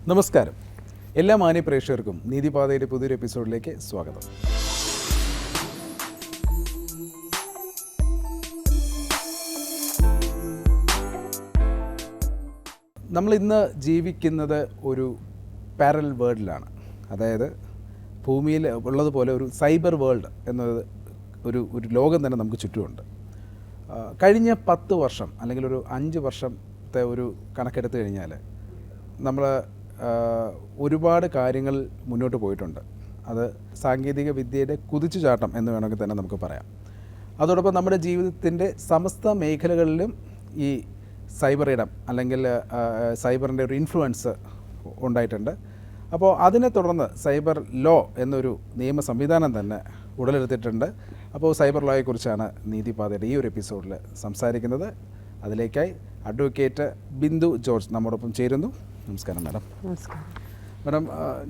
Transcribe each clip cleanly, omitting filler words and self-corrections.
നമസ്കാരം. എല്ലാ മാന്യ പ്രേക്ഷകർക്കും നീതിപാതയുടെ പുതിയൊരു എപ്പിസോഡിലേക്ക് സ്വാഗതം. നമ്മളിന്ന് ജീവിക്കുന്നത് ഒരു പാരലൽ വേൾഡിലാണ്. അതായത് ഭൂമിയിൽ ഉള്ളതുപോലെ ഒരു സൈബർ വേൾഡ് എന്നത് ഒരു ലോകം തന്നെ നമുക്ക് ചുറ്റുമുണ്ട്. കഴിഞ്ഞ 10 വർഷം അല്ലെങ്കിൽ ഒരു 5 വർഷത്തെ ഒരു കണക്കെടുത്ത് കഴിഞ്ഞാൽ നമ്മൾ ഒരുപാട് കാര്യങ്ങൾ മുന്നോട്ട് പോയിട്ടുണ്ട്. അത് സാങ്കേതിക വിദ്യയുടെ കുതിച്ചുചാട്ടം എന്ന് വേണമെങ്കിൽ തന്നെ നമുക്ക് പറയാം. അതോടൊപ്പം നമ്മുടെ ജീവിതത്തിൻ്റെ സമസ്ത മേഖലകളിലും ഈ സൈബർ ഇടം അല്ലെങ്കിൽ സൈബറിൻ്റെ ഒരു ഇൻഫ്ലുവൻസ് ഉണ്ടായിട്ടുണ്ട്. അപ്പോൾ അതിനെ തുടർന്ന് സൈബർ ലോ എന്നൊരു നിയമ സംവിധാനം തന്നെ ഉടലെടുത്തിട്ടുണ്ട്. അപ്പോൾ സൈബർ ലോയെക്കുറിച്ചാണ് നീതിപാതയുടെ ഈ ഒരു എപ്പിസോഡിൽ സംസാരിക്കുന്നത്. അതിലേക്കായി അഡ്വക്കേറ്റ് ബിന്ദു ജോർജ് നമ്മോടൊപ്പം ചേരുന്നു. നമസ്കാരം മാഡം. നമസ്കാരം മാഡം,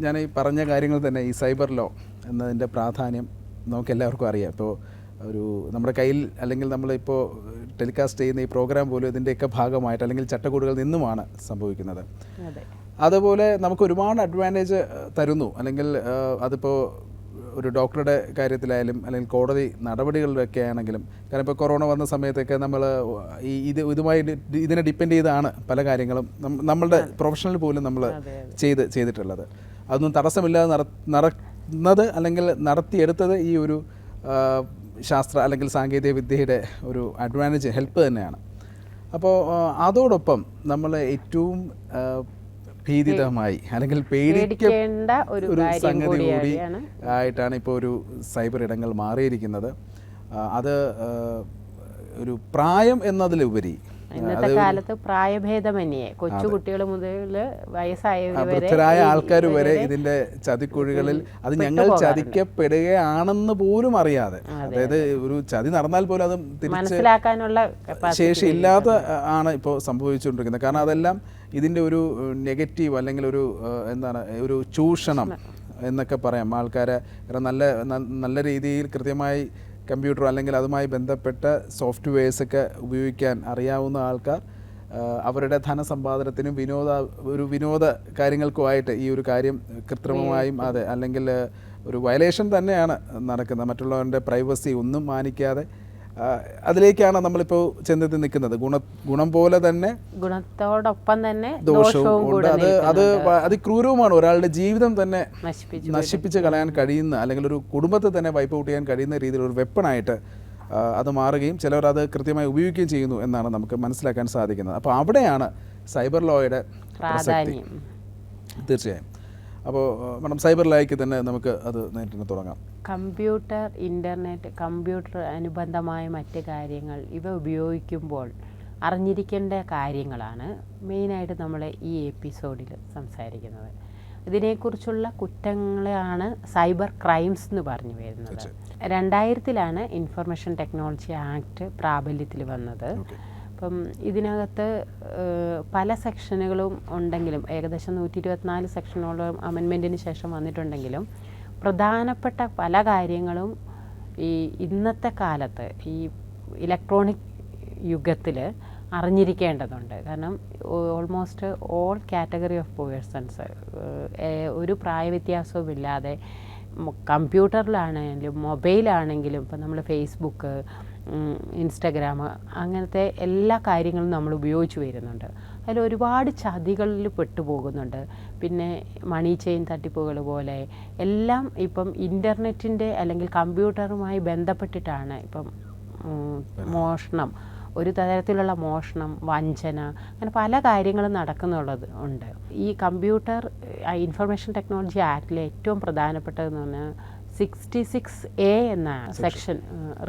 ഞാൻ ഈ പറഞ്ഞ കാര്യങ്ങൾ തന്നെ ഈ സൈബർ ലോ എന്നതിൻ്റെ പ്രാധാന്യം നമുക്കെല്ലാവർക്കും അറിയാം. ഇപ്പോൾ നമ്മുടെ കയ്യിൽ അല്ലെങ്കിൽ നമ്മളിപ്പോൾ ടെലികാസ്റ്റ് ചെയ്യുന്ന ഈ പ്രോഗ്രാം പോലും ഇതിൻ്റെയൊക്കെ ഭാഗമായിട്ട് അല്ലെങ്കിൽ ചട്ടക്കൂടുകളിൽ നിന്നുമാണ് സംഭവിക്കുന്നത്. അതുപോലെ നമുക്ക് ഒരുപാട് അഡ്വാൻറ്റേജ് തരുന്നു. അല്ലെങ്കിൽ അതിപ്പോൾ ഒരു ഡോക്ടറുടെ കാര്യത്തിലായാലും അല്ലെങ്കിൽ കോടതി നടപടികളിലൊക്കെ ആണെങ്കിലും, കാരണം ഇപ്പോൾ കൊറോണ വന്ന സമയത്തൊക്കെ നമ്മൾ ഇതിനെ ഡിപ്പെൻഡ് ചെയ്താണ് പല കാര്യങ്ങളും നമ്മളുടെ പ്രൊഫഷണൽ പോലും നമ്മൾ ചെയ്തിട്ടുള്ളത്. അതൊന്നും തടസ്സമില്ലാതെ നടന്നത് അല്ലെങ്കിൽ നടത്തിയെടുത്തത് ഈ ഒരു ശാസ്ത്ര അല്ലെങ്കിൽ സാങ്കേതിക വിദ്യയുടെ ഒരു അഡ്വാൻറ്റേജ് ഹെൽപ്പ് തന്നെയാണ്. അപ്പോൾ അതോടൊപ്പം നമ്മൾ ഏറ്റവും ഭീതിതമായി അല്ലെങ്കിൽ പേടിക്കേണ്ട ഒരു സംഗതി കൂടി ആയിട്ടാണ് ഇപ്പോൾ ഒരു സൈബർ ഇടങ്ങൾ മാറിയിരിക്കുന്നത്. അത് ഒരു പ്രായം എന്നതിലുപരി ഇന്നത്തെ കാലത്ത് പ്രായഭേദമന്യേ കൊച്ചു കുട്ടികൾ മുതൽ വൃദ്ധരായ ആൾക്കാർ വരെ ഇതിന്റെ ചതിക്കുഴികളിൽ അത് ഞങ്ങൾ ചതിക്കപ്പെടുകയാണെന്ന് പോലും അറിയാതെ, അതായത് ഒരു ചതി നടന്നാൽ പോലും അത് മനസ്സിലാക്കാനുള്ള ശേഷിയില്ലാതെ ആണ് ഇപ്പോൾ സംഭവിച്ചുകൊണ്ടിരിക്കുന്നത്. കാരണം അതെല്ലാം ഇതിൻ്റെ ഒരു നെഗറ്റീവ് അല്ലെങ്കിൽ ഒരു ചൂഷണം എന്നൊക്കെ പറയാം. ആൾക്കാരെ നല്ല രീതിയിൽ കൃത്യമായി കമ്പ്യൂട്ടർ അല്ലെങ്കിൽ അതുമായി ബന്ധപ്പെട്ട സോഫ്റ്റ്വെയർസൊക്കെ ഉപയോഗിക്കാൻ അറിയാവുന്ന ആൾക്കാർ അവരുടെ ധനസമ്പാദനത്തിനും വിനോദ കാര്യങ്ങൾക്കുമായിട്ട് ഈ ഒരു കാര്യം കൃത്രിമമായും അല്ലെങ്കിൽ ഒരു വയലേഷൻ തന്നെയാണ് നടക്കുന്നത്. മറ്റുള്ളവരുടെ പ്രൈവസി ഒന്നും മാനിക്കാതെ അതിലേക്കാണ് നമ്മളിപ്പോൾ ചെന്നെത്തി നിൽക്കുന്നത്. ഗുണം പോലെ തന്നെ ഗുണത്തോടൊപ്പം തന്നെ ദോഷവും ഉണ്ട്. അത് അതിക്രൂരവുമാണ്. ഒരാളുടെ ജീവിതം തന്നെ നശിപ്പിച്ച് കളയാൻ കഴിയുന്ന അല്ലെങ്കിൽ ഒരു കുടുംബത്തെ തന്നെ വൈപ്പ് ഔട്ട് ചെയ്യാൻ കഴിയുന്ന രീതിയിൽ ഒരു വെപ്പണായിട്ട് അത് മാറുകയും ചിലർ അത് കൃത്യമായി ഉപയോഗിക്കുകയും ചെയ്യുന്നു എന്നാണ് നമുക്ക് മനസ്സിലാക്കാൻ സാധിക്കുന്നത്. അപ്പോൾ അവിടെയാണ് സൈബർ ലോയുടെ പ്രസക്തി. തീർച്ചയായും. അപ്പോൾ മാഡം, സൈബർ ലോയ്ക്ക് തന്നെ നമുക്ക് അത് നേരിട്ട് തുടങ്ങാം. കമ്പ്യൂട്ടർ, ഇൻ്റർനെറ്റ്, കമ്പ്യൂട്ടർ അനുബന്ധമായ മറ്റ് കാര്യങ്ങൾ ഇവ ഉപയോഗിക്കുമ്പോൾ അറിഞ്ഞിരിക്കേണ്ട കാര്യങ്ങളാണ് മെയിനായിട്ട് നമ്മൾ ഈ എപ്പിസോഡിൽ സംസാരിക്കുന്നത്. ഇതിനെക്കുറിച്ചുള്ള കുറ്റങ്ങളാണ് സൈബർ ക്രൈംസ് എന്ന് പറഞ്ഞു വരുന്നത്. 2000 ഇൻഫർമേഷൻ ടെക്നോളജി ആക്ട് പ്രാബല്യത്തിൽ വന്നത്. അപ്പം ഇതിനകത്ത് പല സെക്ഷനുകളും ഉണ്ടെങ്കിലും ഏകദേശം 124 സെക്ഷനോളം അമെൻമെൻറ്റിന് ശേഷം വന്നിട്ടുണ്ടെങ്കിലും പ്രധാനപ്പെട്ട പല കാര്യങ്ങളും ഈ ഇന്നത്തെ കാലത്ത് ഈ ഇലക്ട്രോണിക് യുഗത്തിൽ അറിഞ്ഞിരിക്കേണ്ടതുണ്ട്. കാരണം almost all category of persons ഒരു പ്രായവ്യത്യാസവും ഇല്ലാതെ കമ്പ്യൂട്ടറിലാണെങ്കിലും മൊബൈലാണെങ്കിലും ഇപ്പം നമ്മൾ ഫേസ്ബുക്ക്, ഇൻസ്റ്റഗ്രാം അങ്ങനത്തെ എല്ലാ കാര്യങ്ങളും നമ്മൾ ഉപയോഗിച്ച് വരുന്നുണ്ട്. അതിൽ ഒരുപാട് ചതികളിൽ പെട്ടുപോകുന്നുണ്ട്. പിന്നെ മണി ചെയിൻ തട്ടിപ്പുകൾ പോലെ എല്ലാം ഇപ്പം ഇൻ്റർനെറ്റിൻ്റെ അല്ലെങ്കിൽ കമ്പ്യൂട്ടറുമായി ബന്ധപ്പെട്ടിട്ടാണ് ഇപ്പം മോഷണം, ഒരു തരത്തിലുള്ള മോഷണം, വഞ്ചന, അങ്ങനെ പല കാര്യങ്ങളും നടക്കുന്നുള്ളത് ഉണ്ട്. ഈ കമ്പ്യൂട്ടർ ഇൻഫർമേഷൻ ടെക്നോളജി ആക്ടിലെ ഏറ്റവും പ്രധാനപ്പെട്ടതെന്ന് പറഞ്ഞാൽ 66A എന്ന സെക്ഷൻ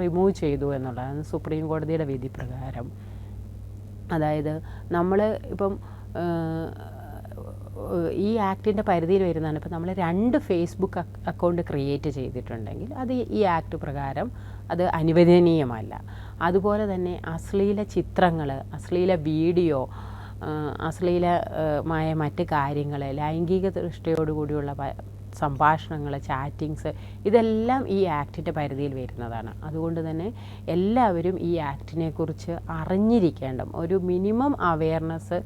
റിമൂവ് ചെയ്തു എന്നുള്ളതാണ് സുപ്രീം കോടതിയുടെ വിധി പ്രകാരം. അതായത് നമ്മൾ ഇപ്പം ഈ ആക്ടിൻ്റെ പരിധിയിൽ വരുന്നതാണ്. ഇപ്പം നമ്മൾ 2 ഫേസ്ബുക്ക് അക്കൗണ്ട് ക്രിയേറ്റ് ചെയ്തിട്ടുണ്ടെങ്കിൽ അത് ഈ ആക്ട് പ്രകാരം അത് അനുവദനീയമല്ല. അതുപോലെ തന്നെ അശ്ലീല ചിത്രങ്ങൾ, അശ്ലീല വീഡിയോ, അശ്ലീലമായ മറ്റ് കാര്യങ്ങൾ, ലൈംഗിക ദൃഷ്ടിയോടുകൂടിയുള്ള സംഭാഷണങ്ങൾ, ചാറ്റിങ്സ്, ഇതെല്ലാം ഈ ആക്ടിൻ്റെ പരിധിയിൽ വരുന്നതാണ്. അതുകൊണ്ട് തന്നെ എല്ലാവരും ഈ ആക്ടിനെക്കുറിച്ച് അറിഞ്ഞിരിക്കേണ്ട ഒരു മിനിമം അവെയർനെസ്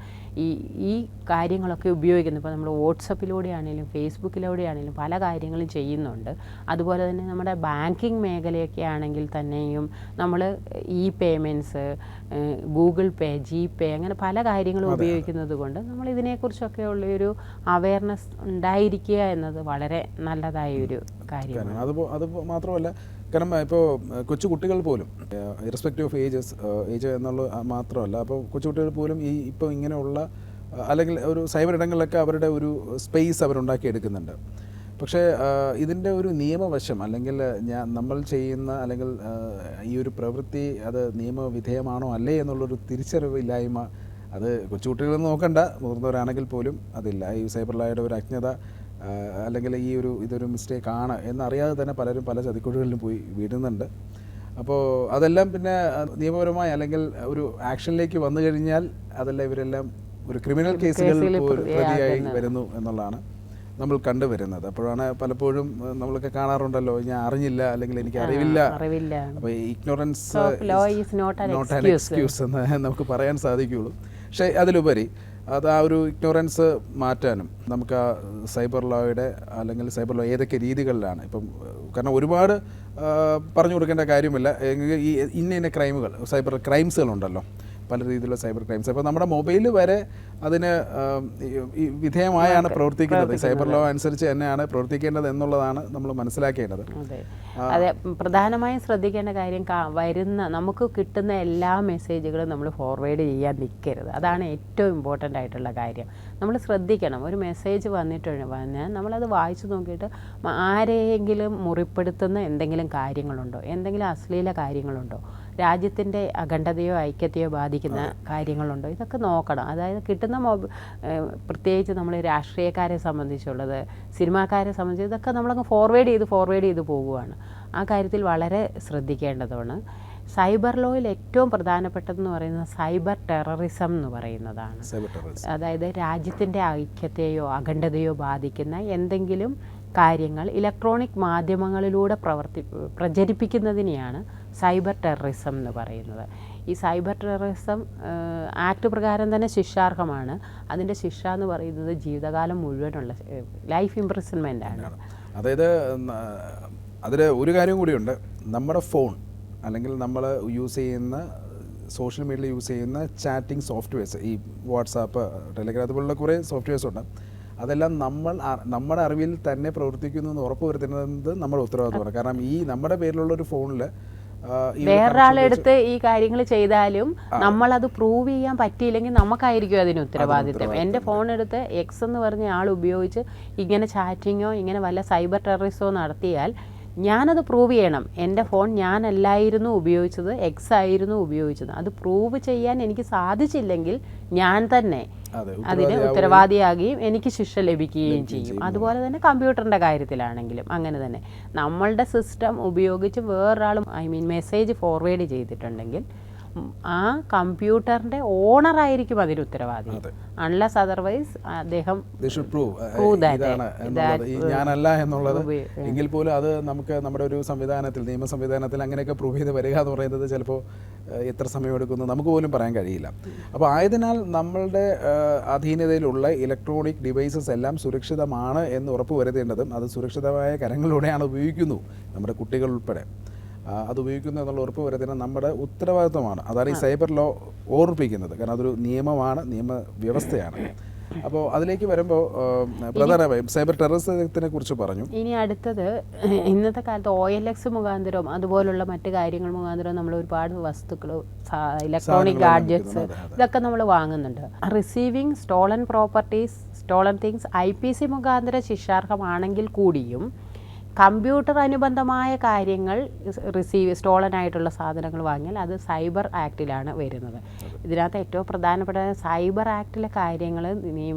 ഈ കാര്യങ്ങളൊക്കെ ഉപയോഗിക്കുന്നത്. ഇപ്പോൾ നമ്മൾ വാട്സപ്പിലൂടെയാണെങ്കിലും ഫേസ്ബുക്കിലൂടെയാണെങ്കിലും പല കാര്യങ്ങളും ചെയ്യുന്നുണ്ട്. അതുപോലെ തന്നെ നമ്മുടെ ബാങ്കിങ് മേഖലയൊക്കെ ആണെങ്കിൽ തന്നെയും നമ്മൾ പേയ്മെൻറ്റ്സ്, ഗൂഗിൾ പേ, ജിപേ, അങ്ങനെ പല കാര്യങ്ങളും ഉപയോഗിക്കുന്നത് കൊണ്ട് നമ്മൾ ഇതിനെക്കുറിച്ചൊക്കെ ഉള്ളൊരു അവയർനെസ് ഉണ്ടായിരിക്കുക എന്നത് വളരെ നല്ലതായൊരു കാര്യമാണ്. അത് മാത്രമല്ല, കാരണം ഇപ്പോൾ കൊച്ചു കുട്ടികൾ പോലും ഇറസ്പെക്റ്റീവ് ഓഫ് ഏജ് എന്നുള്ളത് മാത്രമല്ല, അപ്പോൾ കൊച്ചുകുട്ടികൾ പോലും ഇപ്പോൾ ഇങ്ങനെയുള്ള അല്ലെങ്കിൽ ഒരു സൈബർ ഇടങ്ങളിലൊക്കെ അവരുടെ ഒരു സ്പേസ് അവരുണ്ടാക്കിയെടുക്കുന്നുണ്ട്. പക്ഷേ ഇതിൻ്റെ ഒരു നിയമവശം അല്ലെങ്കിൽ നമ്മൾ ചെയ്യുന്ന അല്ലെങ്കിൽ ഈ ഒരു പ്രവൃത്തി അത് നിയമവിധേയമാണോ അല്ലേ എന്നുള്ളൊരു തിരിച്ചറിവില്ലായ്മ, അത് കൊച്ചുകുട്ടികളെന്ന് നോക്കണ്ട, മുതിർന്നവരാണെങ്കിൽ പോലും അതില്ല. ഈ സൈബർ ലോയുടെ ഒരു അജ്ഞത അല്ലെങ്കിൽ ഇതൊരു മിസ്റ്റേക്ക് ആണ് എന്നറിയാതെ തന്നെ പലരും പല ചതിക്കുഴികളിലും പോയി വീഴുന്നുണ്ട്. അപ്പോൾ അതെല്ലാം പിന്നെ നിയമപരമായി അല്ലെങ്കിൽ ഒരു ആക്ഷനിലേക്ക് വന്നു കഴിഞ്ഞാൽ അതെല്ലാം ഇവരെല്ലാം ഒരു ക്രിമിനൽ കേസുകളിൽ പ്രതിയായി വരുന്നു എന്നുള്ളതാണ് നമ്മൾ കണ്ടുവരുന്നത്. അപ്പോഴാണ് പലപ്പോഴും നമ്മളൊക്കെ കാണാറുണ്ടല്ലോ, ഞാൻ അറിഞ്ഞില്ല അല്ലെങ്കിൽ എനിക്ക് അറിവില്ല. അപ്പോൾ ഇഗ്നോറൻസ് നോട്ട് ആൻ എക്സ്ക്യൂസ് എന്ന് നമുക്ക് പറയാൻ സാധിക്കുകയുള്ളൂ. പക്ഷേ അതിലുപരി അത് ആ ഒരു ഇഗ്നോറൻസ് മാറ്റാനും നമുക്ക് ആ സൈബർ ലോയുടെ അല്ലെങ്കിൽ സൈബർ ലോ ഏതൊക്കെ രീതികളിലാണ് ഇപ്പം, കാരണം ഒരുപാട് പറഞ്ഞു കൊടുക്കേണ്ട കാര്യമില്ല. ഈ ഇന്ന ക്രൈമുകൾ, സൈബർ ക്രൈംസുകളുണ്ടല്ലോ, പല രീതിയിലുള്ള സൈബർ ക്രൈംസ്. അപ്പോൾ നമ്മുടെ മൊബൈൽ വരെ അതിന് വിധേയമായാണ് പ്രവർത്തിക്കുന്നത്. സൈബർ ലോ അനുസരിച്ച് തന്നെയാണ് പ്രവർത്തിക്കേണ്ടത് എന്നുള്ളതാണ് നമ്മൾ മനസ്സിലാക്കേണ്ടത്. അതെ, പ്രധാനമായും ശ്രദ്ധിക്കേണ്ട കാര്യം നമുക്ക് കിട്ടുന്ന എല്ലാ മെസ്സേജുകളും നമ്മൾ ഫോർവേഡ് ചെയ്യാൻ നിൽക്കരുത്. അതാണ് ഏറ്റവും ഇമ്പോർട്ടൻ്റ് ആയിട്ടുള്ള കാര്യം. നമ്മൾ ശ്രദ്ധിക്കണം. ഒരു മെസ്സേജ് വന്നാൽ നമ്മളത് വായിച്ചു നോക്കിയിട്ട് ആരെയെങ്കിലും മുറിപ്പെടുത്തുന്ന എന്തെങ്കിലും കാര്യങ്ങളുണ്ടോ, എന്തെങ്കിലും അശ്ലീല കാര്യങ്ങളുണ്ടോ, രാജ്യത്തിൻ്റെ അഖണ്ഡതയോ ഐക്യതയോ ബാധിക്കുന്ന കാര്യങ്ങളുണ്ടോ, ഇതൊക്കെ നോക്കണം. അതായത് കിട്ടുന്ന പ്രത്യേകിച്ച് നമ്മൾ രാഷ്ട്രീയക്കാരെ സംബന്ധിച്ചുള്ളത്, സിനിമാക്കാരെ സംബന്ധിച്ച് ഇതൊക്കെ നമ്മളങ്ങ് ഫോർവേഡ് ചെയ്ത് പോകുകയാണ്. ആ കാര്യത്തിൽ വളരെ ശ്രദ്ധിക്കേണ്ടതാണ്. സൈബർ ലോയിൽ ഏറ്റവും പ്രധാനപ്പെട്ടതെന്ന് പറയുന്നത് സൈബർ ടെററിസം എന്ന് പറയുന്നതാണ്. അതായത് രാജ്യത്തിൻ്റെ ഐക്യത്തെയോ അഖണ്ഡതയോ ബാധിക്കുന്ന എന്തെങ്കിലും കാര്യങ്ങൾ ഇലക്ട്രോണിക് മാധ്യമങ്ങളിലൂടെ പ്രചരിപ്പിക്കുന്നതിനെയാണ് സൈബർ ടെററിസം എന്ന് പറയുന്നത്. ഈ സൈബർ ടെററിസം ആക്ട് പ്രകാരം തന്നെ ശിക്ഷാർഹമാണ്. അതിൻ്റെ ശിക്ഷ എന്ന് പറയുന്നത് ജീവിതകാലം മുഴുവനുള്ള ലൈഫ് ഇംപ്രിസൺമെൻ്റ് ആണ്. അതായത് അതിൽ ഒരു കാര്യം കൂടിയുണ്ട്. നമ്മുടെ ഫോൺ അല്ലെങ്കിൽ നമ്മൾ യൂസ് ചെയ്യുന്ന സോഷ്യൽ മീഡിയയിൽ യൂസ് ചെയ്യുന്ന ചാറ്റിംഗ് സോഫ്റ്റ്വെയർസ്, ഈ വാട്സാപ്പ്, ടെലിഗ്രാം അതുപോലുള്ള കുറേ സോഫ്റ്റ്വെയർസ് ഉണ്ട്. അതെല്ലാം നമ്മുടെ അറിവിൽ തന്നെ പ്രവർത്തിക്കുന്നു എന്ന് ഉറപ്പുവരുത്തുന്നത് നമ്മുടെ ഉത്തരവാദിത്തമാണ്. കാരണം ഈ നമ്മുടെ പേരിലുള്ള ഒരു ഫോണിൽ വേറൊരാളെടുത്ത് ഈ കാര്യങ്ങൾ ചെയ്താലും നമ്മളത് പ്രൂവ് ചെയ്യാൻ പറ്റിയില്ലെങ്കിൽ നമുക്കായിരിക്കും അതിന് ഉത്തരവാദിത്തം. എൻ്റെ ഫോൺ എടുത്ത് എക്സ് എന്ന് പറഞ്ഞ ആൾ ഉപയോഗിച്ച് ഇങ്ങനെ ചാറ്റിങ്ങോ ഇങ്ങനെ വല്ല സൈബർ ടെററിസമോ നടത്തിയാൽ ഞാനത് പ്രൂവ് ചെയ്യണം. എൻ്റെ ഫോൺ ഞാനല്ലായിരുന്നു ഉപയോഗിച്ചത്, എക്സ് ആയിരുന്നു ഉപയോഗിച്ചത്. അത് പ്രൂവ് ചെയ്യാൻ എനിക്ക് സാധിച്ചില്ലെങ്കിൽ ഞാൻ തന്നെ അതിന് ഉത്തരവാദിയാകുകയും എനിക്ക് ശിക്ഷ ലഭിക്കുകയും ചെയ്യും. അതുപോലെ തന്നെ കമ്പ്യൂട്ടറിൻ്റെ കാര്യത്തിലാണെങ്കിലും അങ്ങനെ തന്നെ. നമ്മളുടെ സിസ്റ്റം ഉപയോഗിച്ച് വേറൊരാൾ മെസ്സേജ് ഫോർവേഡ് ചെയ്തിട്ടുണ്ടെങ്കിൽ ആ കമ്പ്യൂട്ടറിൻ്റെ ഓണറായിരിക്കും അതിന് ഉത്തരവാദി. അൺലെസ് അതർവൈസ് അദ്ദേഹം ഞാനല്ല എന്നുള്ളത് എങ്കിൽ പോലും അത് നമുക്ക് നമ്മുടെ ഒരു സംവിധാനത്തിൽ, നിയമ സംവിധാനത്തിൽ അങ്ങനെയൊക്കെ പ്രൂവ് ചെയ്ത് വരിക എന്ന് പറയുന്നത് ചിലപ്പോൾ എത്ര സമയമെടുക്കുന്നു നമുക്ക് പോലും പറയാൻ കഴിയില്ല. അപ്പോൾ ആയതിനാൽ നമ്മളുടെ അധീനതയിലുള്ള ഇലക്ട്രോണിക് ഡിവൈസസ് എല്ലാം സുരക്ഷിതമാണ് എന്ന് ഉറപ്പ് വരുത്തേണ്ടതും അത് സുരക്ഷിതമായ കരങ്ങളിലൂടെയാണ് ഉപയോഗിക്കുന്നു, നമ്മുടെ കുട്ടികൾ ഉൾപ്പെടെ അത് ഉപയോഗിക്കുന്നു എന്നുള്ള ഉറപ്പ് വരുത്തുന്നത് നമ്മുടെ ഉത്തരവാദിത്വമാണ്. അതാണ് ഈ സൈബർ ലോ ഓർമ്മിപ്പിക്കുന്നത്. കാരണം അതൊരു നിയമമാണ്, നിയമവ്യവസ്ഥയാണ്. അപ്പോൾ അതിലേക്ക് വരുമ്പോൾ പ്രധാനമായും സൈബർ ടെററിസത്തിനെ കുറിച്ച് പറഞ്ഞു. ഇനി അടുത്തത്, ഇന്നത്തെ കാലത്ത് OLX മുഖാന്തരവും അതുപോലുള്ള മറ്റു കാര്യങ്ങൾ മുഖാന്തരവും നമ്മൾ ഒരുപാട് വസ്തുക്കൾ, ഇലക്ട്രോണിക് ഗാഡ്ജറ്റ്സ് ഇതൊക്കെ നമ്മൾ വാങ്ങുന്നുണ്ട്. Receiving stolen properties, stolen things IPC മുഖാന്തരം ശിക്ഷാർഹമാണെങ്കിൽ കൂടിയും കമ്പ്യൂട്ടർ അനുബന്ധമായ കാര്യങ്ങൾ സ്റ്റോളൻ ആയിട്ടുള്ള സാധനങ്ങൾ വാങ്ങിയാൽ അത് സൈബർ ആക്ടിലാണ് വരുന്നത്. ഇതിനകത്ത് ഏറ്റവും പ്രധാനപ്പെട്ട സൈബർ ആക്ടിലെ കാര്യങ്ങൾ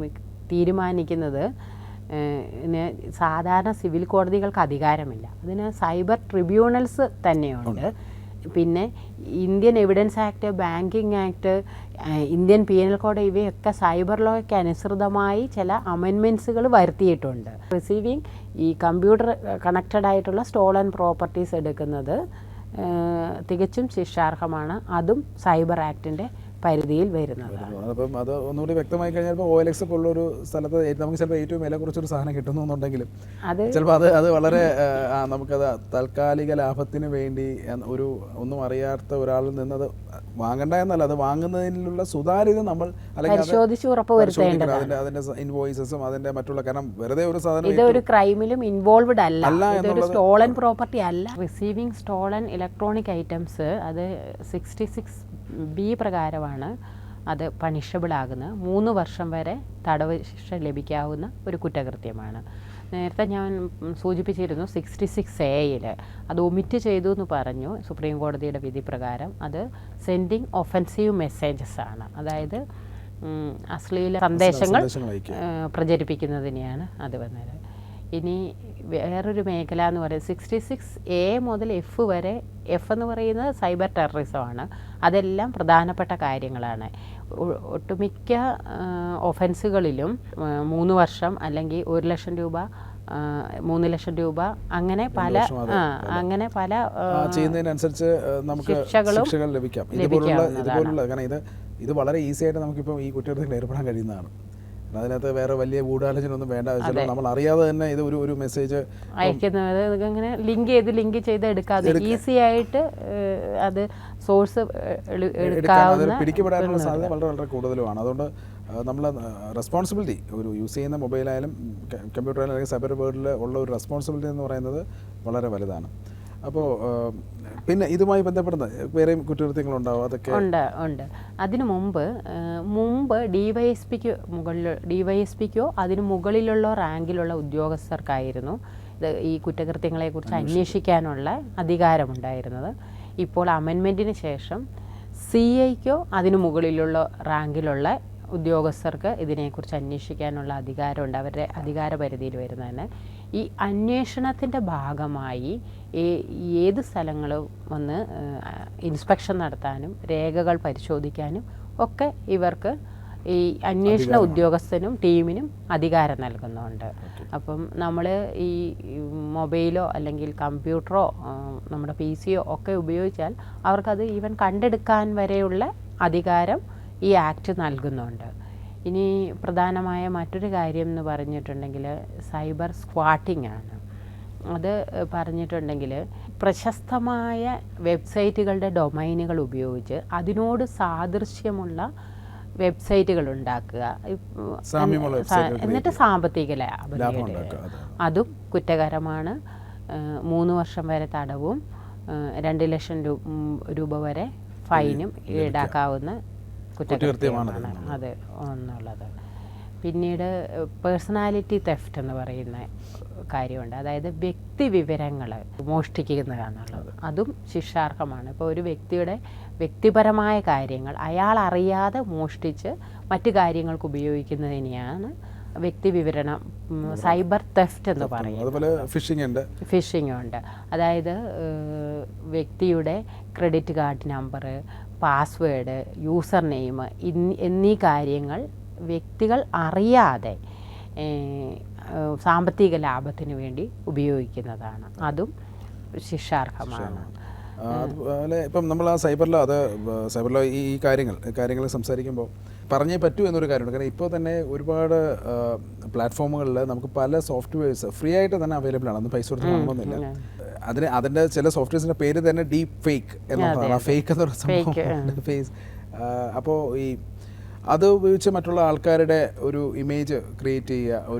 തീരുമാനിക്കുന്നത് സാധാരണ സിവിൽ കോടതികൾക്ക് അധികാരമില്ല. അതിന് സൈബർ ട്രിബ്യൂണൽസ് തന്നെയുണ്ട്. പിന്നെ Indian evidence act, banking act, Indian penal code ഇവയൊക്കെ സൈബർ ലോയ്ക്ക് അനുസൃതമായി ചില അമെൻമെൻറ്റ്സുകൾ വരുത്തിയിട്ടുണ്ട്. റിസീവിങ് ഈ കമ്പ്യൂട്ടർ കണക്റ്റഡ് ആയിട്ടുള്ള സ്റ്റോളൻ പ്രോപ്പർട്ടീസ് എടുക്കുന്നത് തികച്ചും ശിക്ഷാർഹമാണ്. അതും സൈബർ ആക്ടിൻ്റെ പരിധിയിൽ വരുന്നത്. അപ്പം അത് ഒന്നുകൂടി വ്യക്തമായി കഴിഞ്ഞാൽ ഇപ്പോൾ OLX പോലുള്ളൊരു സ്ഥലത്ത് നമുക്ക് ചിലപ്പോൾ ഏറ്റവും വില കുറച്ചൊരു സാധനം കിട്ടുന്നു എന്നുണ്ടെങ്കിലും അത് ചിലപ്പോൾ അത് വളരെ നമുക്കത് താൽക്കാലിക ലാഭത്തിന് വേണ്ടി ഒന്നും അറിയാത്ത ഒരാളിൽ നിന്നത് വാങ്ങണ്ട എന്നല്ല, അത് വാങ്ങുന്നതിനുള്ള സുതാര്യത നമ്മൾ പരിശോധിച്ച് ഉറപ്പ് വരുത്തേണ്ടത്. അതിന്റെ ഇൻവോയ്സസും അതിന്റെ മറ്റുള്ള, കാരണം വെറുതെ ഒരു സാധനം ഇതൊരു ക്രൈമിലും ഇൻവോൾവ്ഡ് അല്ല, ഇതൊരു സ്റ്റോളൻ പ്രോപ്പർട്ടി അല്ല. റിസീവിങ് സ്റ്റോളൻ ഇലക്ട്രോണിക് ഐറ്റംസ് അത് 66B പ്രകാരമാണ് അത് പണിഷബിൾ ആകുന്നത്. 3 വർഷം വരെ തടവ് ശിക്ഷ ലഭിക്കാവുന്ന ഒരു കുറ്റകൃത്യമാണ്. നേരത്തെ ഞാൻ സൂചിപ്പിച്ചിരുന്നു 66A അത് ഒമിറ്റ് ചെയ്തു എന്ന് പറഞ്ഞു സുപ്രീം കോടതിയുടെ വിധി പ്രകാരം. അത് സെൻഡിങ് ഒഫൻസീവ് മെസ്സേജസ് ആണ്, അതായത് അശ്ലീല സന്ദേശങ്ങൾ പ്രചരിപ്പിക്കുന്നതിനെയാണ് അത് വന്നത്. ഇനി വേറൊരു മേഖല എന്ന് പറയുന്നത് 66A മുതൽ F വരെ. F എന്ന് പറയുന്നത് സൈബർ ടെററിസമാണ്. അതെല്ലാം പ്രധാനപ്പെട്ട കാര്യങ്ങളാണ്. ഒട്ടുമിക്ക ഒഫൻസുകളിലും 3 വർഷം അല്ലെങ്കിൽ 1 ലക്ഷം രൂപ, 3 ലക്ഷം രൂപ, അങ്ങനെ പല ചെയ്യുന്നതിനനുസരിച്ച് നമുക്ക് ശിക്ഷകൾ ലഭിക്കാം. ഇതുപോലുള്ള കാരണം ഇത് വളരെ ഈസി ആയിട്ട് നമുക്കിപ്പോൾ ഈ കുറ്റകൃത്യത്തിൽ ഏർപ്പെടാൻ കഴിയുന്നതാണ്. അതിനകത്ത് വേറെ വലിയ ഗൂഢാലോചന ഒന്നും വേണ്ട. നമ്മൾ അറിയാതെ തന്നെ ഇത് ഒരു മെസ്സേജ് അയക്കുന്നത് അങ്ങനെ ലിങ്ക് ചെയ്ത് എടുക്കാതെ ഈസി ആയിട്ട് അത് സോഴ്സ് പിടിക്കപ്പെടാനുള്ള സാധ്യത വളരെ വളരെ കൂടുതലുമാണ്. അതുകൊണ്ട് നമ്മൾ റെസ്പോൺസിബിലിറ്റി ഒരു യൂസ് ചെയ്യുന്ന മൊബൈലായാലും കമ്പ്യൂട്ടറായാലും അല്ലെങ്കിൽ സൈബർ വേൾഡിൽ ഉള്ള ഒരു റെസ്പോൺസിബിലിറ്റി എന്ന് പറയുന്നത് വളരെ വലുതാണ്. അപ്പോൾ പിന്നെ ഇതുമായി ബന്ധപ്പെടുന്ന വേറെയും കുറ്റകൃത്യങ്ങളുണ്ടാവും, അതൊക്കെ ഉണ്ട്. അതിനു മുമ്പ് ഡിവൈഎസ്പിക്കോ അതിന് മുകളിലുള്ള റാങ്കിലുള്ള ഉദ്യോഗസ്ഥർക്കായിരുന്നു ഈ കുറ്റകൃത്യങ്ങളെക്കുറിച്ച് അന്വേഷിക്കാനുള്ള അധികാരമുണ്ടായിരുന്നത്. ഇപ്പോൾ അമെൻമെൻറ്റിന് ശേഷം CIക്കോ അതിന് മുകളിലുള്ള റാങ്കിലുള്ള ഉദ്യോഗസ്ഥർക്ക് ഇതിനെക്കുറിച്ച് അന്വേഷിക്കാനുള്ള അധികാരമുണ്ട്. അവരുടെ അധികാര പരിധിയിൽ വരുന്നതന്നെ ഈ അന്വേഷണത്തിൻ്റെ ഭാഗമായി ഏത് സ്ഥലങ്ങളും വന്ന് ഇൻസ്പെക്ഷൻ നടത്താനും രേഖകൾ പരിശോധിക്കാനും ഒക്കെ ഇവർക്ക് ഈ അന്വേഷണ ഉദ്യോഗസ്ഥനും ടീമിനും അധികാരം നൽകുന്നുണ്ട്. അപ്പം നമ്മൾ ഈ മൊബൈലോ അല്ലെങ്കിൽ കമ്പ്യൂട്ടറോ നമ്മുടെ PC-യോ ഒക്കെ ഉപയോഗിച്ചാൽ അവർക്കത് ഈവൻ കണ്ടെടുക്കാൻ വരെയുള്ള അധികാരം ഈ ആക്ട് നൽകുന്നുണ്ട്. ഇനി പ്രധാനമായ മറ്റൊരു കാര്യം എന്ന് പറഞ്ഞിട്ടുണ്ടെങ്കിൽ സൈബർ സ്ക്വാട്ടിംഗ് ആണ്. അത് പറഞ്ഞിട്ടുണ്ടെങ്കിൽ പ്രശസ്തമായ വെബ്സൈറ്റുകളുടെ ഡൊമൈനുകൾ ഉപയോഗിച്ച് അതിനോട് സാദൃശ്യമുള്ള വെബ്സൈറ്റുകൾ ഉണ്ടാക്കുക, എന്നിട്ട് സാമ്പത്തിക ലാഭം, അതും കുറ്റകരമാണ്. 3 വർഷം വരെ തടവും 2 ലക്ഷം രൂപ വരെ ഫൈനും ഈടാക്കാവുന്ന കുറ്റകൃത്യമാണ് അത് ഒന്നുള്ളത്. പിന്നീട് പേഴ്സണാലിറ്റി തെഫ്റ്റ് എന്ന് പറയുന്ന കാര്യമുണ്ട്, അതായത് വ്യക്തി വിവരങ്ങൾ മോഷ്ടിക്കുന്നതാണുള്ളത്. അതും ശിക്ഷാർഹമാണ്. ഇപ്പോൾ ഒരു വ്യക്തിയുടെ വ്യക്തിപരമായ കാര്യങ്ങൾ അയാൾ അറിയാതെ മോഷ്ടിച്ച് മറ്റു കാര്യങ്ങൾക്ക് ഉപയോഗിക്കുന്നതിനെയാണ് വ്യക്തി വിവരണം സൈബർ തെഫ്റ്റ് എന്ന് പറയുന്നത്. ഫിഷിംഗ് ഉണ്ട്, അതായത് വ്യക്തിയുടെ credit card number, password, user name എന്നീ കാര്യങ്ങൾ വ്യക്തികൾ അറിയാതെ സാമ്പത്തിക ലാഭത്തിന് വേണ്ടി ഉപയോഗിക്കുന്നതാണ്. അതും ശിക്ഷാർഹമാണ്. അതുപോലെ ഇപ്പം നമ്മൾ ആ സൈബറിലോ ഈ കാര്യങ്ങൾ സംസാരിക്കുമ്പോൾ പറഞ്ഞേ പറ്റൂ എന്നൊരു കാര്യമുണ്ട്. കാരണം ഇപ്പോൾ തന്നെ ഒരുപാട് പ്ലാറ്റ്ഫോമുകളിൽ നമുക്ക് പല സോഫ്റ്റ്വെയർസ് ഫ്രീ ആയിട്ട് തന്നെ അവൈലബിൾ ആണ്. അത് പൈസ കൊടുത്ത് വാങ്ങണമെന്നില്ല. അതിൻ്റെ ചില സോഫ്റ്റ്വെയർസിൻ്റെ പേര് തന്നെ ഡീപ് ഫേക്ക് എന്നുള്ളതാണ്. ആ ഫേക്ക് എന്നൊരു സംഭവം ഫേസ്. അപ്പോൾ അത് ഉപയോഗിച്ച് മറ്റുള്ള ആൾക്കാരുടെ ഒരു ഇമേജ് ക്രിയേറ്റ് ചെയ്യുക,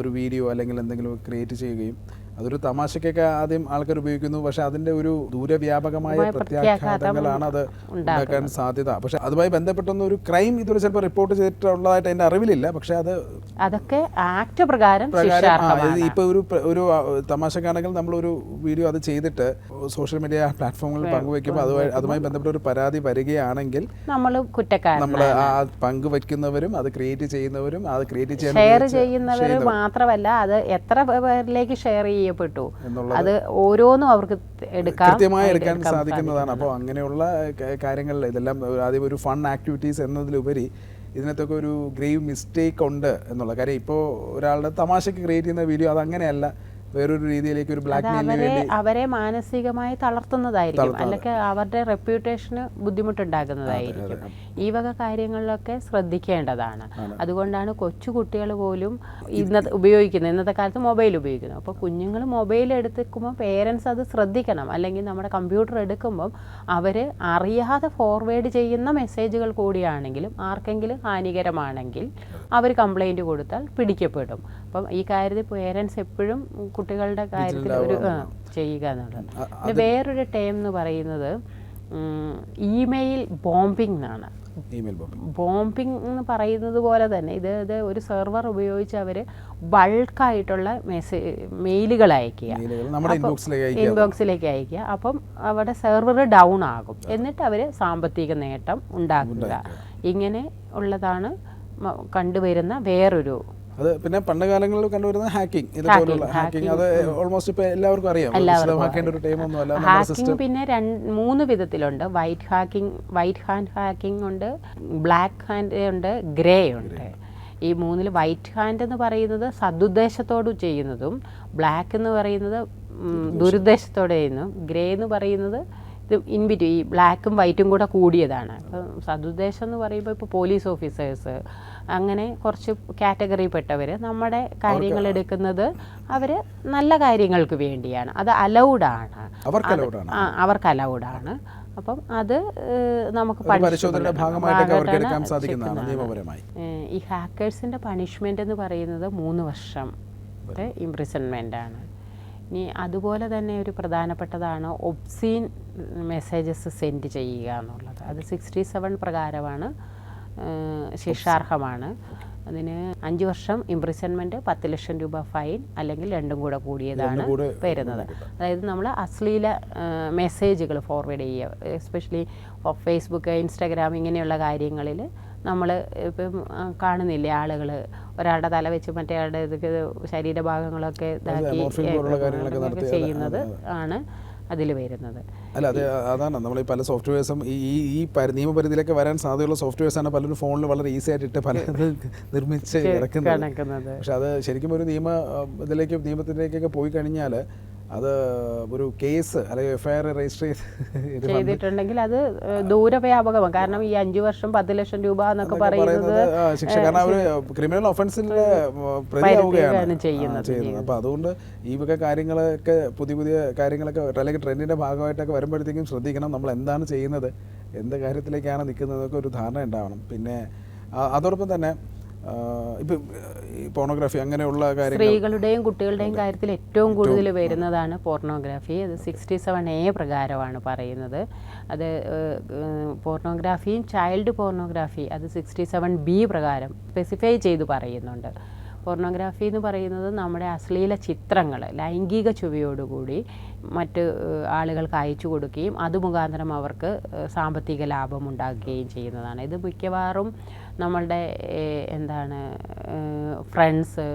ഒരു വീഡിയോ അല്ലെങ്കിൽ എന്തെങ്കിലും ക്രിയേറ്റ് ചെയ്യുകയും അതൊരു തമാശക്കൊക്കെ ആദ്യം ആൾക്കാർ ഉപയോഗിക്കുന്നു. പക്ഷെ അതിൻ്റെ ഒരു ദൂരവ്യാപകമായ പ്രത്യാഘാതങ്ങളാണ് അത് ഉണ്ടാക്കാൻ സാധ്യത. പക്ഷെ അതുമായി ബന്ധപ്പെട്ടൊന്നും ഒരു ക്രൈം ഇതുവരെ ചിലപ്പോൾ റിപ്പോർട്ട് ചെയ്തിട്ടുള്ളതായിട്ട് എൻ്റെ അറിവിലില്ല. പക്ഷെ അതൊക്കെ ആക്ട് പ്രകാരം ഇപ്പോൾ ഒരു തമാശക്കാണെങ്കിൽ നമ്മളൊരു വീഡിയോ അത് ചെയ്തിട്ട് സോഷ്യൽ മീഡിയ പ്ലാറ്റ്ഫോമുകളിൽ പങ്കുവയ്ക്കുമ്പോൾ അതുമായി ബന്ധപ്പെട്ട ഒരു പരാതി വരികയാണെങ്കിൽ നമ്മൾ ആ പങ്കുവയ്ക്കുന്നവരും അത് ക്രിയേറ്റ് ചെയ്യുന്നവരും അത് ക്രിയേറ്റ് ചെയ്യുന്നവരും മാത്രമല്ല അത് എത്ര പേരിലേക്ക് ഷെയർ ചെയ്യപ്പെട്ടു അത് ഓരോന്നും അവർക്ക് കൃത്യമായി എടുക്കാൻ സാധിക്കുന്നതാണ്. അപ്പോൾ അങ്ങനെയുള്ള കാര്യങ്ങളിൽ ഇതെല്ലാം ആദ്യം ഒരു ഫൺ ആക്ടിവിറ്റീസ് എന്നതിലുപരി ഇതിനകത്തൊക്കെ ഒരു ഗ്രേവ് മിസ്റ്റേക്ക് ഉണ്ട് എന്നുള്ള കാര്യം. ഇപ്പോൾ ഒരാളുടെ തമാശയ്ക്ക് ക്രിയേറ്റ് ചെയ്യുന്ന വീഡിയോ അതങ്ങനെയല്ല, വേറൊരു രീതിയിലേക്ക് ഒരു ബ്ലാക്ക് അവരെ മാനസികമായി തളർത്തുന്നതായിരിക്കും, അല്ലെങ്കിൽ അവരുടെ റെപ്യൂട്ടേഷന് ബുദ്ധിമുട്ടുണ്ടാക്കുന്നതായിരിക്കും. ഈ വക കാര്യങ്ങളിലൊക്കെ ശ്രദ്ധിക്കേണ്ടതാണ്. അതുകൊണ്ടാണ് കൊച്ചു കുട്ടികൾ പോലും ഇന്നത്തെ കാലത്ത് മൊബൈൽ ഉപയോഗിക്കുന്നത്. അപ്പോൾ കുഞ്ഞുങ്ങൾ മൊബൈൽ എടുക്കുമ്പോൾ പേരൻസ് അത് ശ്രദ്ധിക്കണം. അല്ലെങ്കിൽ നമ്മുടെ കമ്പ്യൂട്ടർ എടുക്കുമ്പം അവർ അറിയാതെ ഫോർവേഡ് ചെയ്യുന്ന മെസ്സേജുകൾ കൂടിയാണെങ്കിലും ആർക്കെങ്കിലും ഹാനികരമാണെങ്കിൽ അവർ കംപ്ലൈൻറ്റ് കൊടുത്താൽ പിടിക്കപ്പെടും. അപ്പം ഈ കാര്യത്തിൽ പേരൻസ് എപ്പോഴും കുട്ടികളുടെ കാര്യത്തിൽ ഒരു ചെയ്യുക എന്നുള്ളത്. പിന്നെ വേറൊരു ടേം എന്ന് പറയുന്നത് ഇമെയിൽ ബോംബിംഗ് എന്നാണ്. ബോംബിംഗ് എന്ന് പറയുന്നത് പോലെ തന്നെ ഇത് ഒരു സെർവർ ഉപയോഗിച്ച് അവർ ബൾക്കായിട്ടുള്ള മെയിലുകൾ അയക്കുക, ഇൻബോക്സിലേക്ക് അയക്കുക. അപ്പം അവിടെ സെർവർ ഡൗൺ ആകും. എന്നിട്ട് അവർ സാമ്പത്തിക നേട്ടം ഉണ്ടാക്കുക. ഇങ്ങനെ ഉള്ളതാണ് കണ്ടുവരുന്ന വേറൊരു. അത് പിന്നെ പണ്ട് കാലങ്ങളിൽ കണ്ടുവരുന്ന ഹാക്കിംഗ്, ഇതുപോലുള്ള ഹാക്കിംഗ്, അത് ഓൾമോസ്റ്റ് ഇപ്പോൾ എല്ലാവർക്കും അറിയാം. ഹാക്കിംഗ് പിന്നെ 3 വിധത്തിലുണ്ട്. വൈറ്റ് ഹാൻഡ് ഹാക്കിംഗ് ഉണ്ട്, ബ്ലാക്ക് ഹാൻഡ് ഉണ്ട്, ഗ്രേ ഉണ്ട്. ഈ 3-ൽ വൈറ്റ് ഹാൻഡ് എന്ന് പറയുന്നത് സദുദ്ദേശത്തോട് ചെയ്യുന്നതും, ബ്ലാക്ക് എന്ന് പറയുന്നത് ദുരുദ്ദേശത്തോടെ ചെയ്യുന്നു, ഗ്രേ എന്ന് പറയുന്നത് ഇത് ഇൻബിറ്റ് ഈ ബ്ലാക്കും വൈറ്റും കൂടെ കൂടിയതാണ്. അപ്പം സദുദ്ദേശം എന്ന് പറയുമ്പോൾ ഇപ്പോൾ പോലീസ് ഓഫീസേഴ്സ് അങ്ങനെ കുറച്ച് കാറ്റഗറിയിൽപ്പെട്ടവർ നമ്മുടെ കാര്യങ്ങൾ എടുക്കുന്നത് അവർ നല്ല കാര്യങ്ങൾക്ക് വേണ്ടിയാണ്. അത് അലൗഡാണ്, അവർക്ക് അലൗഡാണ്. അപ്പം അത് നമുക്ക് ഈ ഹാക്കേഴ്സിൻ്റെ പണിഷ്മെൻ്റ് എന്ന് പറയുന്നത് 3 വർഷം ഇംപ്രിസൺമെൻ്റാണ്. ഇനി അതുപോലെ തന്നെ ഒരു പ്രധാനപ്പെട്ടതാണ് ഒബ്സീൻ മെസ്സേജസ് സെൻഡ് ചെയ്യുക എന്നുള്ളത്. അത് 67 പ്രകാരമാണ് ശിക്ഷാർഹമാണ്. അതിന് 5 വർഷം ഇംപ്രിസൺമെൻറ്റ്, 10 ലക്ഷം രൂപ ഫൈൻ, അല്ലെങ്കിൽ രണ്ടും കൂടെ കൂടിയതാണ് വരുന്നത്. അതായത് നമ്മൾ അശ്ലീല മെസ്സേജുകൾ ഫോർവേഡ് ചെയ്യുക, എസ്പെഷ്യലി ഫേസ്ബുക്ക്, ഇൻസ്റ്റാഗ്രാം ഇങ്ങനെയുള്ള കാര്യങ്ങളിൽ നമ്മൾ ഇപ്പം കാണുന്നില്ലേ, ആളുകൾ ഒരാളുടെ തല വെച്ച് മറ്റേയാളുടെ ശരീരഭാഗങ്ങളൊക്കെ ഇതാക്കി ചെയ്യുന്നത് ആണ് അതിൽ വരുന്നത്. അല്ല, അതാണ് നമ്മൾ ഈ പല സോഫ്റ്റ്വെയർസും ഈ നിയമപരിധിയിലൊക്കെ വരാൻ സാധ്യതയുള്ള സോഫ്റ്റ്വെയർസാണ് പലരും ഫോണിൽ വളരെ ഈസി ആയിട്ട് പലത് നിർമ്മിച്ച് കിടക്കുന്നത്. പക്ഷെ അത് ശരിക്കും ഒരു നിയമത്തിലേക്കൊക്കെ പോയി കഴിഞ്ഞാൽ അത് ഒരു കേസ് അല്ലെങ്കിൽ എഫ്ഐആർ രജിസ്റ്റർ ചെയ്തിട്ടുണ്ടെങ്കിൽ അത് ദൂരവ്യാപകമാണ്. കാരണം ഈ 5 വർഷം 10 ലക്ഷം രൂപ എന്നൊക്കെ പറയുന്നത് ശിക്ഷ, കാരണം അവർ ക്രിമിനൽ ഒഫൻസിന്റെ പ്രതിയാവുകയാണ് ചെയ്യുന്നത്. അപ്പോൾ അതുകൊണ്ട് ഈ വക കാര്യങ്ങളൊക്കെ പുതിയ കാര്യങ്ങളൊക്കെ അല്ലെങ്കിൽ ട്രെൻഡിന്റെ ഭാഗമായിട്ടൊക്കെ വരുമ്പോഴത്തേക്കും ശ്രദ്ധിക്കണം, നമ്മൾ എന്താണ് ചെയ്യുന്നത്, എന്ത് കാര്യത്തിലേക്കാണ് നിൽക്കുന്നതൊക്കെ ഒരു ധാരണ ഉണ്ടാവണം. പിന്നെ അതോടൊപ്പം തന്നെ ഇപ്പം ഈ പോർണോഗ്രാഫി അങ്ങനെയുള്ള കാര്യങ്ങൾ സ്ത്രീകളുടെയും കുട്ടികളുടെയും കാര്യത്തിൽ ഏറ്റവും കൂടുതൽ വരുന്നതാണ് പോർണോഗ്രാഫി. അത് 67A പ്രകാരമാണ് പറയുന്നത്. അത് പോർണോഗ്രാഫിയും ചൈൽഡ് പോർണോഗ്രാഫി അത് 67B പ്രകാരം സ്പെസിഫൈ ചെയ്ത് പറയുന്നുണ്ട്. പോർണോഗ്രാഫി എന്ന് പറയുന്നത് നമ്മുടെ അശ്ലീല ചിത്രങ്ങൾ ലൈംഗിക ചുവയോടുകൂടി മറ്റ് ആളുകൾക്ക് അയച്ചു കൊടുക്കുകയും അത് മുഖാന്തരം അവർക്ക് സാമ്പത്തിക ലാഭം ഉണ്ടാക്കുകയും ചെയ്യുന്നതാണ്. ഇത് മിക്കവാറും നമ്മളുടെ ഫ്രണ്ട്സ്,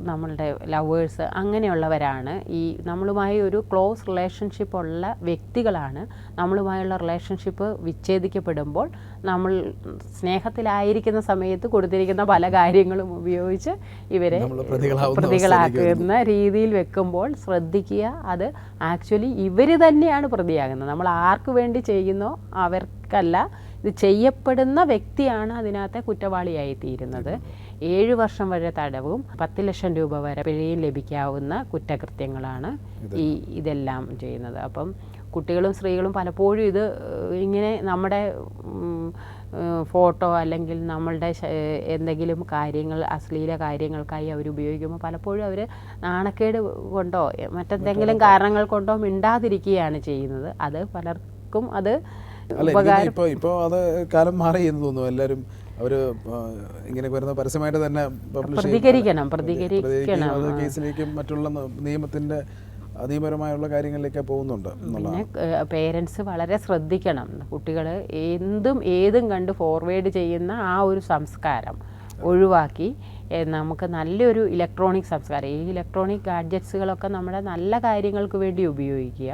നമ്മളുടെ ലവേഴ്സ് അങ്ങനെയുള്ളവരാണ്. ഈ നമ്മളുമായി ഒരു ക്ലോസ് റിലേഷൻഷിപ്പ് ഉള്ള വ്യക്തികളാണ് നമ്മളുമായുള്ള റിലേഷൻഷിപ്പ് വിച്ഛേദിക്കപ്പെടുമ്പോൾ നമ്മൾ സ്നേഹത്തിലായിരിക്കുന്ന സമയത്ത് കൊടുത്തിരിക്കുന്ന പല കാര്യങ്ങളും ഉപയോഗിച്ച് ഇവരെ പ്രതികളാക്കുന്ന രീതിയിൽ വെക്കുമ്പോൾ ശ്രദ്ധിക്കുക. അത് ആക്ച്വലി ഇവർ തന്നെയാണ് പ്രതിയാകുന്നത്. നമ്മൾ ആർക്ക് വേണ്ടി ചെയ്യുന്നോ അവർക്കല്ല, ഇത് ചെയ്യപ്പെടുന്ന വ്യക്തിയാണ് അതിനകത്തെ കുറ്റവാളിയായി തീരുന്നത്. 7 വർഷം വരെ തടവും 10 ലക്ഷം രൂപ വരെ പിഴയും ലഭിക്കാവുന്ന കുറ്റകൃത്യങ്ങളാണ് ഇതെല്ലാം ചെയ്യുന്നത്. അപ്പം കുട്ടികളും സ്ത്രീകളും പലപ്പോഴും ഇത് ഇങ്ങനെ നമ്മുടെ ഫോട്ടോ അല്ലെങ്കിൽ നമ്മളുടെ എന്തെങ്കിലും കാര്യങ്ങൾ അശ്ലീല കാര്യങ്ങൾക്കായി അവർ ഉപയോഗിക്കുമ്പോൾ പലപ്പോഴും അവർ നാണക്കേട് കൊണ്ടോ മറ്റെന്തെങ്കിലും കാരണങ്ങൾ കൊണ്ടോ മിണ്ടാതിരിക്കുകയാണ് ചെയ്യുന്നത്. അത് പലർക്കും അത് ഇപ്പോൾ അത് കാലം മാറി എന്ന് തോന്നുന്നു. എല്ലാവരും അവർ ഇങ്ങനെ വരുന്ന പരസ്യമായിട്ട് തന്നെ പ്രതികരിക്കണം. കേസിലേക്കും മറ്റുള്ള നിയമപരമായുള്ള കാര്യങ്ങളിലേക്ക് പോകുന്നുണ്ട്. പിന്നെ പേരൻസ് വളരെ ശ്രദ്ധിക്കണം. കുട്ടികൾ ഏതും കണ്ട് ഫോർവേഡ് ചെയ്യുന്ന ആ ഒരു സംസ്കാരം ഒഴിവാക്കി നമുക്ക് നല്ലൊരു ഇലക്ട്രോണിക് സംസ്കാരം, ഈ ഇലക്ട്രോണിക് ഗാഡ്ജറ്റ്സുകളൊക്കെ നമ്മുടെ നല്ല കാര്യങ്ങൾക്ക് വേണ്ടി ഉപയോഗിക്കുക.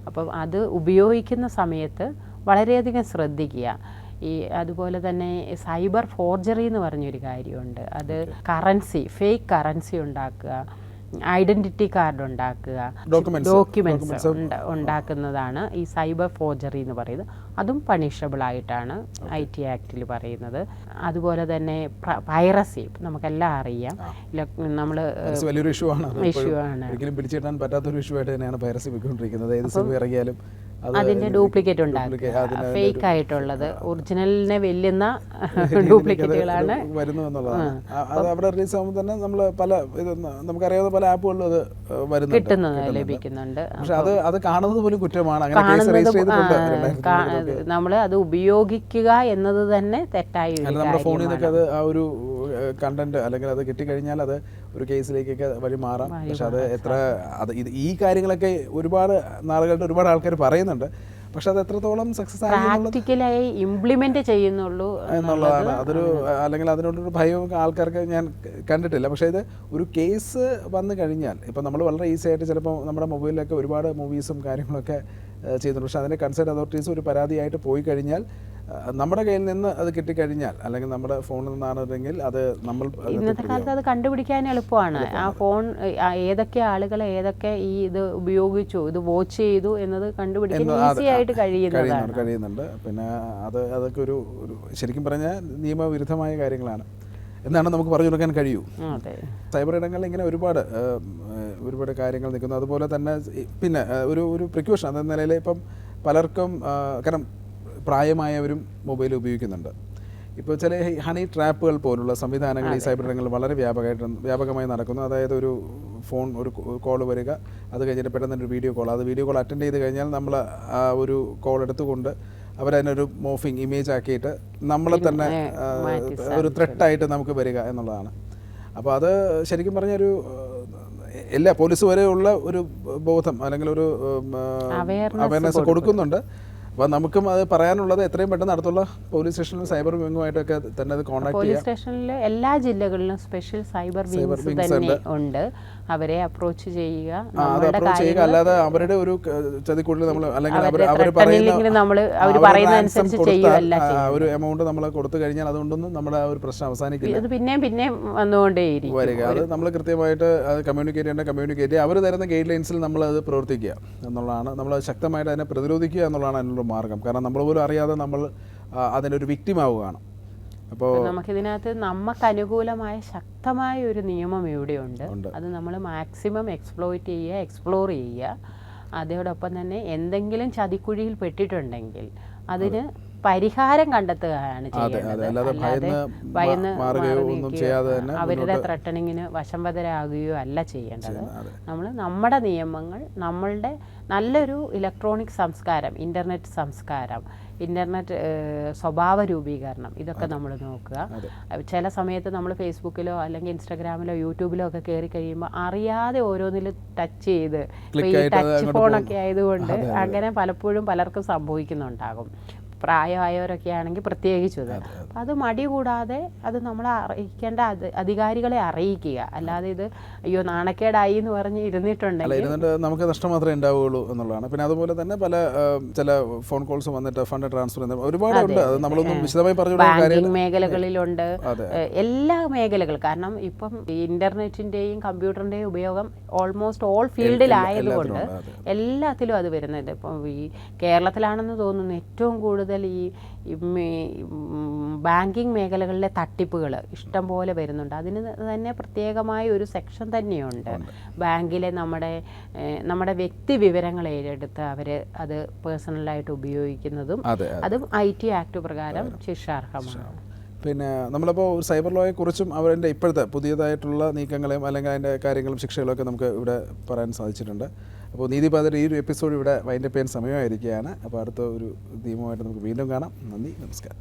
അപ്പം അത് ഉപയോഗിക്കുന്ന സമയത്ത് വളരെയധികം ശ്രദ്ധിക്കുക. അതുപോലെ തന്നെ സൈബർ ഫോർജറി എന്ന് പറഞ്ഞൊരു കാര്യമുണ്ട്. അത് ഫേക്ക് കറൻസി ഉണ്ടാക്കുക, ഐഡൻറ്റിറ്റി കാർഡ് ഉണ്ടാക്കുക, ഡോക്യുമെൻറ്റ്സ് ഉണ്ടാക്കുന്നതാണ് ഈ സൈബർ ഫോർജറി എന്ന് പറയുന്നത്. അതും പണിഷബിൾ ആയിട്ടാണ് IT ആക്ടിൽ പറയുന്നത്. അതുപോലെ തന്നെ പൈറസി നമുക്കെല്ലാം അറിയാം, നമ്മൾ വലിയൊരു ഇഷ്യൂ ആണ്. ഒരിക്കലും പിടിച്ചിടാൻ പറ്റാത്തൊരു ഇഷ്യൂ ആയിട്ട് തന്നെയാണ് പൈറസി പോയിക്കൊണ്ടിരിക്കുന്നത്. ഏത് സിനിമ ഇറങ്ങിയാലും അതിൻ്റെ ഡ്യൂപ്ലിക്കേറ്റ് ഉണ്ടാക്കുക, ഫേക്ക് ആയിട്ടുള്ളത്, ഒറിജിനലിനെ വെല്ലുന്ന ഡ്യൂപ്ലിക്കേറ്റുകളാണ് വരുന്നു എന്നുള്ളതാണ്. അത് അവിടെ റിലീസ് ആകുമ്പോൾ തന്നെ നമ്മൾ പല ഇത് നമുക്കറിയാവുന്ന പല ആപ്പുകളിലും അത് വരുന്നുണ്ട്, ലഭിക്കുന്നുണ്ട്. പക്ഷെ അത് കാണുന്നത് പോലും കുറ്റമാണ്. അങ്ങനെ കേസ് രജിസ്റ്റർ ചെയ്തിട്ടുണ്ട്. നമ്മൾ അത് ഉപയോഗിക്കുക എന്നത് തന്നെ തെറ്റായി. നമ്മുടെ ഫോണിൽ നിന്നൊക്കെ അത് ആ ഒരു കണ്ടന്റ് അല്ലെങ്കിൽ അത് കിട്ടിക്കഴിഞ്ഞാൽ അത് ഒരു കേസിലേക്കൊക്കെ വഴി മാറാം. പക്ഷെ അത് ഈ കാര്യങ്ങളൊക്കെ ഒരുപാട് നാളുകളുടെ ഒരുപാട് ആൾക്കാർ പറയുന്നുണ്ട്. പക്ഷെ അത് എത്രത്തോളം സക്സസ് പ്രാക്ടിക്കലായി ഇംപ്ലിമെന്റ് ചെയ്യുന്നുള്ളൂ എന്നുള്ളതാണ്. അതൊരു അല്ലെങ്കിൽ അതിനോടൊരു ഭയവും ആൾക്കാർക്ക് ഞാൻ കണ്ടിട്ടില്ല. പക്ഷേ ഇത് ഒരു കേസ് വന്നു കഴിഞ്ഞാൽ ഇപ്പം നമ്മൾ വളരെ ഈസി ആയിട്ട് ചിലപ്പോൾ നമ്മുടെ മൊബൈലിലൊക്കെ ഒരുപാട് മൂവീസും കാര്യങ്ങളൊക്കെ ചെയ്യുന്നുണ്ട്. പക്ഷേ അതിൻ്റെ കൺസേൺ അതോറിറ്റീസ് ഒരു പരാതിയായിട്ട് പോയി കഴിഞ്ഞാൽ നമ്മുടെ കയ്യിൽ നിന്ന് അത് കിട്ടിക്കഴിഞ്ഞാൽ അല്ലെങ്കിൽ നമ്മുടെ ഫോണിൽ നിന്നാണെങ്കിൽ അത് നമ്മൾ ഇന്നത്തെ കാലത്ത് അത് കണ്ടുപിടിക്കാൻ എളുപ്പമാണ്. ആ ഫോൺ ഏതൊക്കെ ആളുകൾ ഏതൊക്കെ ഈ ഇത് ഉപയോഗിച്ചു, ഇത് വാച്ച് ചെയ്തു എന്നത് കണ്ടുപിടിക്കാൻ ഈസി ആയിട്ട് കഴിയുന്നുണ്ട്. പിന്നെ അതൊക്കെ ഒരു ശരിക്കും പറഞ്ഞാൽ നിയമവിരുദ്ധമായ കാര്യങ്ങളാണ് എന്നാണ് നമുക്ക് പറഞ്ഞു കൊടുക്കാൻ കഴിയൂ. സൈബർ ഇടങ്ങളിൽ ഇങ്ങനെ ഒരുപാട് കാര്യങ്ങൾ നിൽക്കുന്നു. അതുപോലെ തന്നെ പിന്നെ ഒരു പ്രിക്കോഷൻ എന്ന നിലയിൽ ഇപ്പം പലർക്കും കാരണം പ്രായമായവരും മൊബൈൽ ഉപയോഗിക്കുന്നുണ്ട്. ഇപ്പോൾ ചില ഹണി ട്രാപ്പുകൾ പോലുള്ള സംവിധാനങ്ങൾ ഈ സൈബർ ഇടങ്ങളിൽ വളരെ വ്യാപകമായി നടക്കുന്നു. അതായത് ഒരു ഫോൺ ഒരു കോൾ വരിക, അത് കഴിഞ്ഞിട്ട് പെട്ടെന്ന് ഒരു വീഡിയോ കോൾ അറ്റൻഡ് ചെയ്ത് കഴിഞ്ഞാൽ നമ്മൾ ആ ഒരു കോൾ എടുത്തുകൊണ്ട് അവരതിനൊരു മോർഫിംഗ് ഇമേജ് ആക്കിയിട്ട് നമ്മളെ തന്നെ ഒരു ത്രെട്ടായിട്ട് നമുക്ക് വരിക എന്നുള്ളതാണ്. അപ്പോൾ അത് ശരിക്കും പറഞ്ഞൊരു എല്ലാ പോലീസ് വരെയുള്ള ഒരു ബോധം അല്ലെങ്കിൽ ഒരു അവയർനെസ് കൊടുക്കുന്നുണ്ട്. അപ്പോൾ നമുക്കും അത് പറയാനുള്ളത് എത്രയും പെട്ടെന്ന് അടുത്തുള്ള പോലീസ് സ്റ്റേഷനിലും സൈബർ വിങ്ങുമായിട്ടൊക്കെ തന്നെ അത് കോൺടാക്ട് ചെയ്യാം. പോലീസ് സ്റ്റേഷനിൽ എല്ലാ ജില്ലകളിലും സ്പെഷ്യൽ സൈബർ വിങ്സ് തന്നെ ഉണ്ട്. അവരെ അപ്രോച്ച് ചെയ്യുക, അല്ലാതെ അവരുടെ ഒരു ചതിക്കുള്ളിൽ നമ്മൾ അല്ലെങ്കിൽ ഒരു എമൗണ്ട് നമ്മൾ കൊടുത്തു കഴിഞ്ഞാൽ അതുകൊണ്ടൊന്നും നമ്മുടെ ആ ഒരു പ്രശ്നം അവസാനിക്കില്ല. ഇത് പിന്നെയും വന്നുകൊണ്ടേയിരിക്കും വരിക. അത് നമ്മൾ കൃത്യമായിട്ട് അത് കമ്മ്യൂണിക്കേറ്റ് അവർ തരുന്ന ഗൈഡ് ലൈൻസിൽ നമ്മൾ അത് പ്രവർത്തിക്കുക എന്നുള്ളതാണ്. നമ്മൾ ശക്തമായിട്ട് അതിനെ പ്രതിരോധിക്കുക എന്നുള്ളതാണ് അതിനുള്ള മാർഗം. കാരണം നമ്മൾ പോലും അറിയാതെ നമ്മൾ അതിനൊരു വിക്ടിം ആവുകയാണ്. അപ്പോൾ നമുക്കിതിനകത്ത് നമുക്ക് അനുകൂലമായ ശക്തമായ ഒരു നിയമം ഇവിടെയുണ്ട്. അത് നമ്മൾ മാക്സിമം എക്സ്പ്ലോർ ചെയ്യുക. അതോടൊപ്പം തന്നെ എന്തെങ്കിലും ചതിക്കുഴിയിൽ പെട്ടിട്ടുണ്ടെങ്കിൽ അതിന് പരിഹാരം കണ്ടെത്തുകയാണ് ചെയ്യുന്നത്. ഭയന്ന് അവരുടെ ത്രട്ടണിങ്ങിന് വശംവദരാകുകയോ അല്ല ചെയ്യേണ്ടത്. നമ്മൾ നമ്മുടെ നിയമങ്ങൾ, നമ്മളുടെ നല്ലൊരു ഇലക്ട്രോണിക് സംസ്കാരം, ഇൻ്റർനെറ്റ് സ്വഭാവ രൂപീകരണം, ഇതൊക്കെ നമ്മൾ നോക്കുക. ചില സമയത്ത് നമ്മൾ ഫേസ്ബുക്കിലോ അല്ലെങ്കിൽ ഇൻസ്റ്റാഗ്രാമിലോ യൂട്യൂബിലോ ഒക്കെ കയറി കഴിയുമ്പോൾ അറിയാതെ ഓരോന്നിലും ടച്ച് ചെയ്ത്, ഈ ടച്ച് ഫോണൊക്കെ ആയതുകൊണ്ട് അങ്ങനെ പലപ്പോഴും പലർക്കും സംഭവിക്കുന്നുണ്ടാകും. പ്രായമായവരൊക്കെ ആണെങ്കിൽ പ്രത്യേകിച്ചത്. അപ്പം അത് മടി കൂടാതെ അത് നമ്മൾ അറിയിക്കേണ്ട അധികാരികളെ അറിയിക്കുക. അല്ലാതെ ഇത് അയ്യോ നാണക്കേടായി എന്ന് പറഞ്ഞ് ഇരുന്നിട്ടുണ്ടെങ്കിൽ നമുക്ക് നഷ്ടം മാത്രമേ ഉണ്ടാവുകയുള്ളൂ എന്നുള്ളതാണ്. പിന്നെ അതുപോലെ തന്നെ ചില ഫോൺ കോൾസ് വന്നിട്ട് ഫണ്ട് ട്രാൻസ്ഫർ ഒരുപാടുണ്ട്. അത് നമ്മളൊന്നും വിശദമായി പറഞ്ഞു. ബാങ്കിങ് മേഖലകളിലുണ്ട്, എല്ലാ മേഖലകൾ. കാരണം ഇപ്പം ഇന്റർനെറ്റിന്റെയും കമ്പ്യൂട്ടറിന്റെയും ഉപയോഗം ഓൾമോസ്റ്റ് ഓൾ ഫീൽഡിലായതുകൊണ്ട് എല്ലാത്തിലും അത് വരുന്നുണ്ട്. ഇപ്പം ഈ കേരളത്തിലാണെന്ന് തോന്നുന്നു ഏറ്റവും കൂടുതൽ ഈ ബാങ്കിങ് മേഖലകളിലെ തട്ടിപ്പുകൾ ഇഷ്ടം പോലെ വരുന്നുണ്ട്. അതിന് തന്നെ പ്രത്യേകമായ ഒരു സെക്ഷൻ തന്നെയുണ്ട്. ബാങ്കിലെ നമ്മുടെ വ്യക്തി വിവരങ്ങൾ ഏറ്റെടുത്ത് അവർ അത് പേഴ്സണലായിട്ട് ഉപയോഗിക്കുന്നതും അതും IT ആക്ട് പ്രകാരം ശിക്ഷാർഹമാണ്. പിന്നെ നമ്മളിപ്പോൾ ഒരു സൈബർ ലോയെ കുറിച്ചും അവരുടെ ഇപ്പോഴത്തെ പുതിയതായിട്ടുള്ള നീക്കങ്ങളെയും അല്ലെങ്കിൽ അതിൻ്റെ കാര്യങ്ങളും ശിക്ഷകളൊക്കെ നമുക്ക് ഇവിടെ പറയാൻ സാധിച്ചിട്ടുണ്ട്. അപ്പോൾ നീതിപാതയുടെ ഈ ഒരു എപ്പിസോഡ് ഇവിടെ വൈൻഡപ്പ് ചെയ്യാൻ സമയമായിരിക്കുകയാണ്. അപ്പോൾ അടുത്ത ഒരു നിയമമായിട്ട് നമുക്ക് വീണ്ടും കാണാം. നന്ദി, നമസ്കാരം.